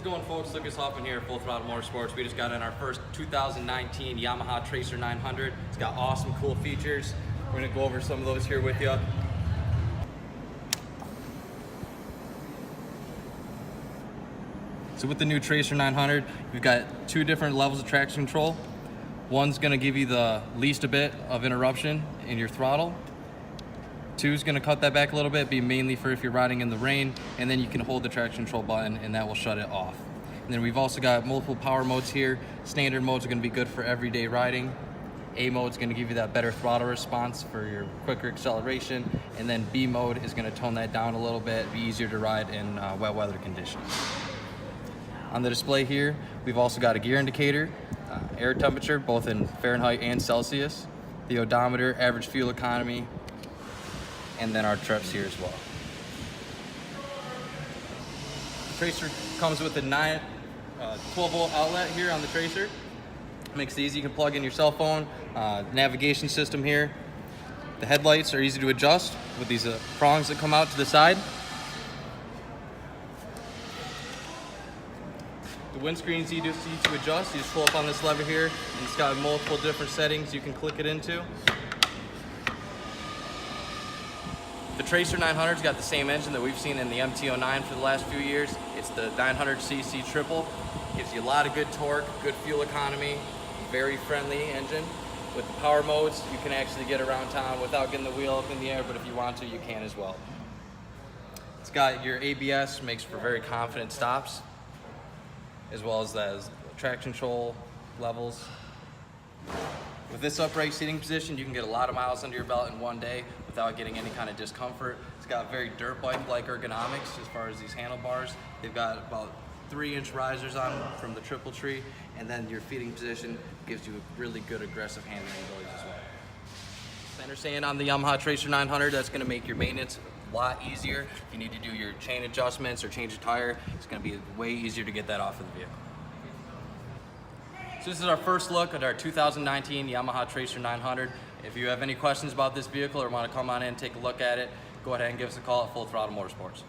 going, folks? Lucas Huffman here at Full Throttle Motorsports. We just got in our first 2019 Yamaha Tracer 900. It's got awesome, cool features. We're gonna go over some of those here with you. So with the new Tracer 900, we've got two different levels of traction control. One's gonna give you the least a bit of interruption in your throttle. Two's gonna cut that back a little bit, be mainly for if you're riding in the rain, and then you can hold the traction control button and that will shut it off. And then we've also got multiple power modes here. Standard modes are gonna be good for everyday riding. A mode is gonna give you that better throttle response for your quicker acceleration. And then B mode is gonna tone that down a little bit, be easier to ride in wet weather conditions. On the display here, we've also got a gear indicator, air temperature, both in Fahrenheit and Celsius, the odometer, average fuel economy, and then our trips here as well. The Tracer comes with a 12-volt outlet here on the Tracer. Makes it easy. You can plug in your cell phone, navigation system here. The headlights are easy to adjust with these prongs that come out to the side. The windscreen's easy to adjust. You just pull up on this lever here, and it's got multiple different settings you can click it into. The Tracer 900's got the same engine that we've seen in the MT-09 for the last few years. It's the 900cc triple. Gives you a lot of good torque, good fuel economy, very friendly engine. With the power modes, you can actually get around town without getting the wheel up in the air, but if you want to, you can as well. It's got your ABS, makes for very confident stops, as well as traction control levels. With this upright seating position, you can get a lot of miles under your belt in one day without getting any kind of discomfort. It's got very dirt bike-like ergonomics as far as these handlebars. They've got about 3-inch risers on them from the triple tree, and then your feeding position gives you a really good aggressive handling abilities as well. Center stand on the Yamaha Tracer 900, that's gonna make your maintenance a lot easier. If you need to do your chain adjustments or change a tire, it's gonna be way easier to get that off of the vehicle. So this is our first look at our 2019 Yamaha Tracer 900. If you have any questions about this vehicle or want to come on in and take a look at it, go ahead and give us a call at Full Throttle Motorsports.